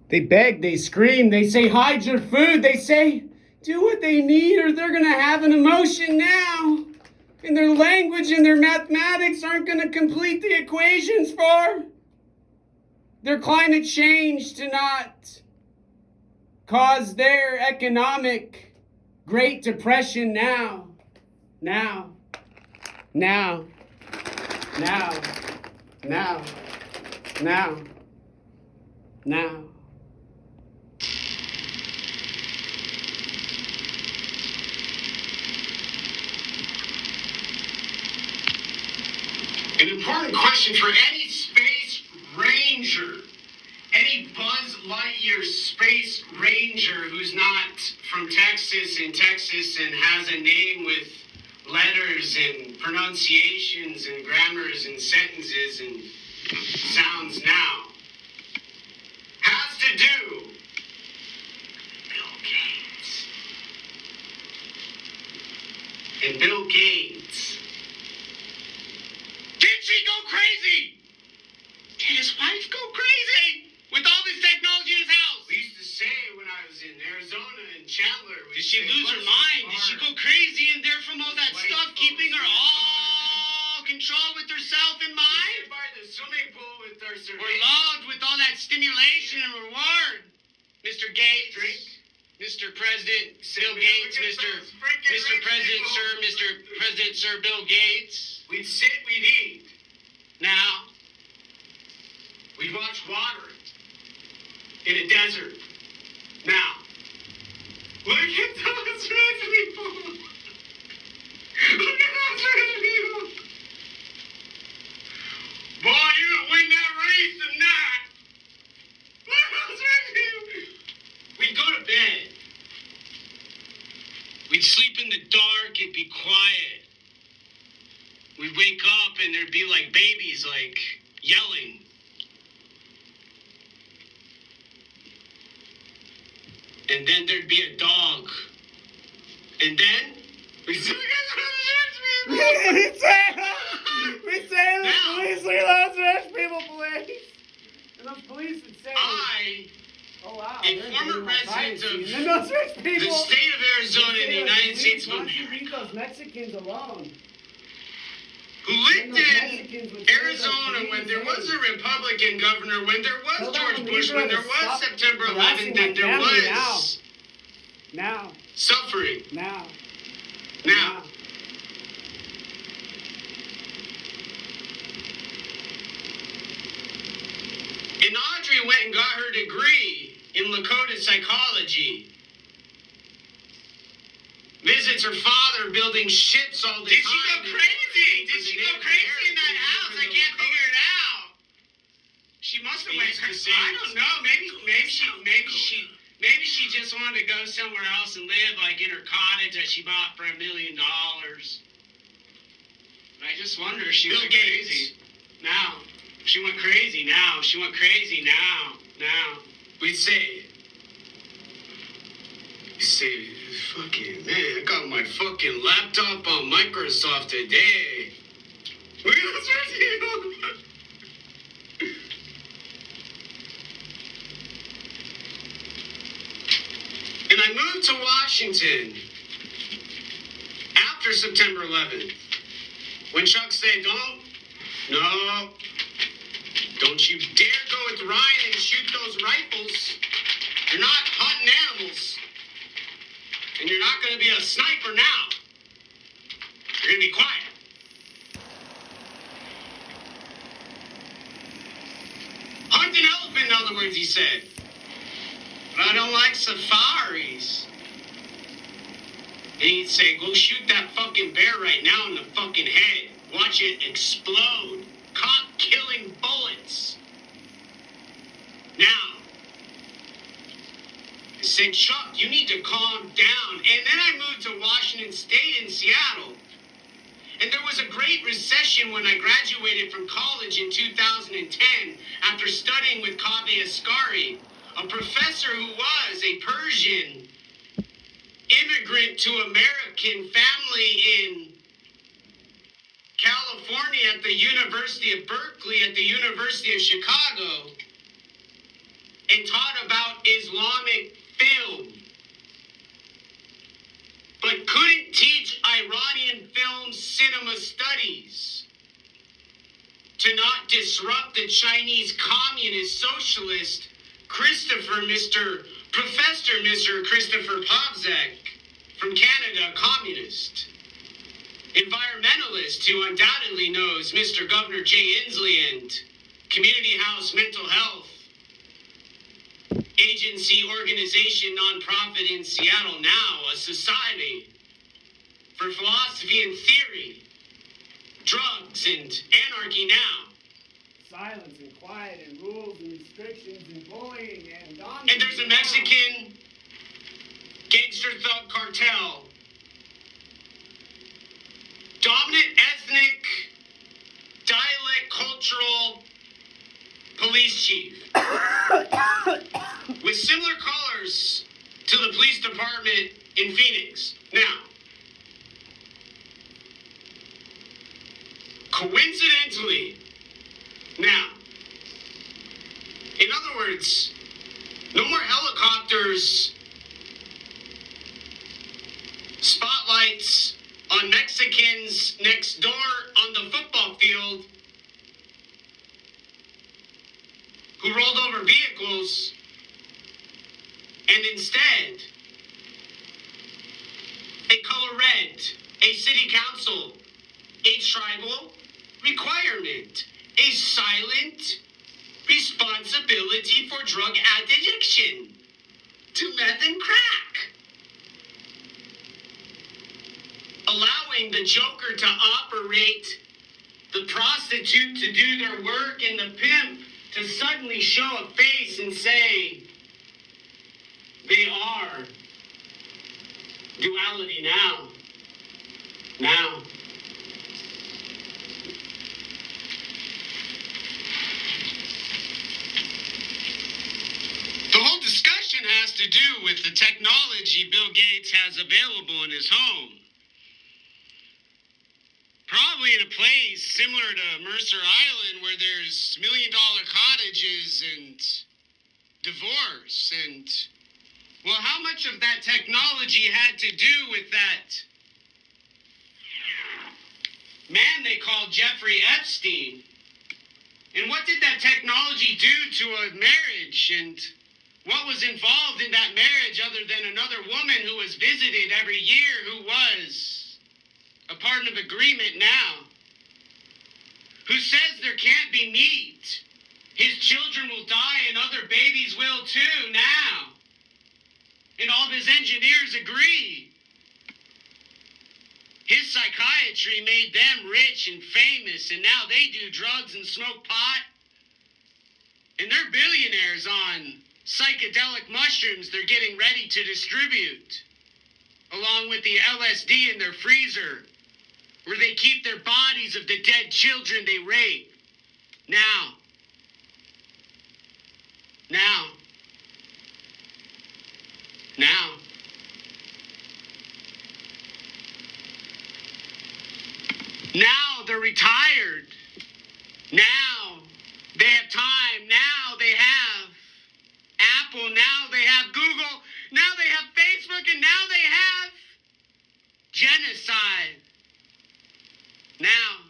They beg, they scream, they say, hide your food. They say, do what they need or they're going to have an emotion now. And their language and their mathematics aren't going to complete the equations for their climate change to not cause their economic Great Depression now. Now. Now. Now. Now. Now. Now. An important question for any space ranger, any Buzz Lightyear space ranger who's not from Texas and has a name with letters and pronunciations and grammars and sentences and sounds now, has to do Bill Gates. And Bill Gates, did she go crazy? Did his wife go crazy with all this technology in his house? We used to say when I was in Arizona and Chandler. Did she lose her mind? Did she go crazy in there from all that stuff, keeping her all control with herself in mind? By the swimming pool with her surveillance. We're loved with all that stimulation and reward. Mr. Gates. Drink. Mr. President, Bill Gates, Mr. President, Sir, Mr. President, Sir Bill Gates. We'd sit, we'd eat. Now, we'd watch water in a desert. Now, look at those rich people. Look at those rich people. Boy, you would win that race tonight. Look at those rich people. We'd go to bed. We'd sleep in the dark. It'd be quiet. We'd wake up and there'd be like babies, like yelling. And then there'd be a dog. And then we say the police, leave those rich people, please. And those police would say, a former resident of the state of Arizona in the United States of America, leave those Mexicans alone. who lived in Arizona when there was a Republican governor, when there was George Bush, when there was September 11th, and there was suffering. Now. And Audrey went and got her degree in Lakota psychology. Visits her father building ships all the time. Did she go crazy? Did she go crazy in that house? I can't figure it out. She must have went crazy. I don't know. Maybe she just wanted to go somewhere else and live like in her cottage that she bought for $1 million. I just wonder if she went crazy. Now. She went crazy now. She went crazy now. We say, fucking, man, I got my fucking laptop on Microsoft today. And I moved to Washington after September 11th. When Chuck said, don't you dare go with Ryan and shoot those rifles. You're not hunting animals. And you're not going to be a sniper now. You're going to be quiet. Hunt an elephant, in other words, he said. But I don't like safaris. And he'd say, go shoot that fucking bear right now in the fucking head. Watch it explode. Cop-killing bullets. Now, I said, Chuck, you need to calm down. And then I moved to Washington State in Seattle. And there was a great recession when I graduated from college in 2010 after studying with Kaveh Asghari, a professor who was a Persian immigrant to American family in California at the University of Berkeley, at the University of Chicago, and taught about Islamic film, but couldn't teach Iranian film cinema studies to not disrupt the Chinese communist socialist Professor Mr. Christopher Povzek from Canada, communist. Environmentalist who undoubtedly knows Mr. Governor Jay Inslee and Community House Mental Health Agency, organization, nonprofit in Seattle now, a society for philosophy and theory, drugs and anarchy now. Silence and quiet and rules and restrictions and bullying and dominance. And there's a Mexican gangster thug cartel, dominant ethnic, dialect, cultural police chief with similar colors to the police department in Phoenix. Now, coincidentally, in other words, no more helicopters, spotlights on Mexicans next door on the football field who rolled over vehicles, and instead, a color red, a city council, a tribal requirement, a silent responsibility for drug addiction to meth and crack, allowing the joker to operate, the prostitute to do their work, and the pimp to suddenly show a face and say they are duality now. The whole discussion has to do with the technology Bill Gates has available in his home. Probably in a place similar to Mercer Island where there's $1 million cottages and divorce and, well, how much of that technology had to do with that man they called Jeffrey Epstein? And what did that technology do to a marriage? And what was involved in that marriage other than another woman who was visited every year who was a part of agreement now, who says there can't be meat. His children will die and other babies will too now. And all of his engineers agree. His psychiatry made them rich and famous, and now they do drugs and smoke pot. And they're billionaires on psychedelic mushrooms they're getting ready to distribute, along with the LSD in their freezer, where they keep their bodies of the dead children they rape. Now, they're retired. Now they have time. Now they have Apple. Now they have Google. Now they have Facebook. And now they have genocide. Now.